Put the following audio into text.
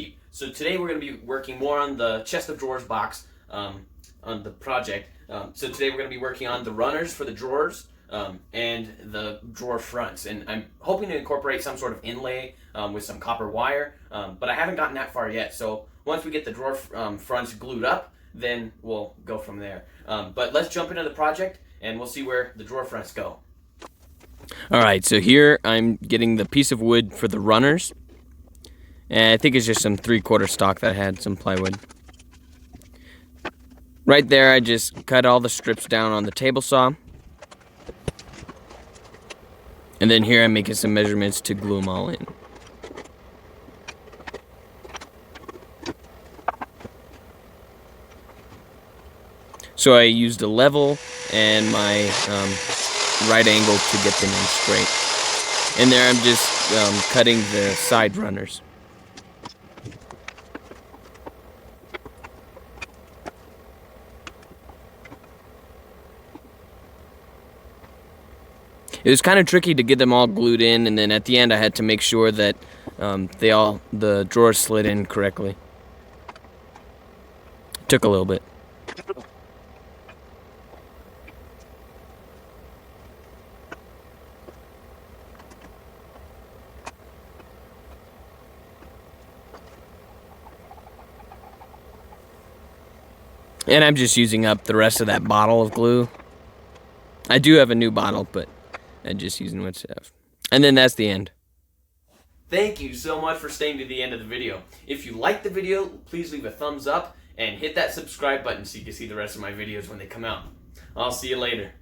cheap. So today we're going to be working more on the chest of drawers box on the project. So today we're going to be working on the runners for the drawers and the drawer fronts. And I'm hoping to incorporate some sort of inlay with some copper wire, but I haven't gotten that far yet. So once we get the drawer fronts glued up, then we'll go from there. But let's jump into the project and we'll see where the drawer fronts go. Alright, so here I'm getting the piece of wood for the runners. And I think it's just some 3/4 stock that had some plywood. Right there I just cut all the strips down on the table saw. And then here I'm making some measurements to glue them all in. So I used a level and my right angle to get them in straight. And there I'm just cutting the side runners. It was kind of tricky to get them all glued in, and then at the end I had to make sure that the drawers slid in correctly. It took a little bit. And I'm just using up the rest of that bottle of glue. I do have a new bottle, but I'm just using what's left. And then that's the end. Thank you so much for staying to the end of the video. If you liked the video, please leave a thumbs up and hit that subscribe button so you can see the rest of my videos when they come out. I'll see you later.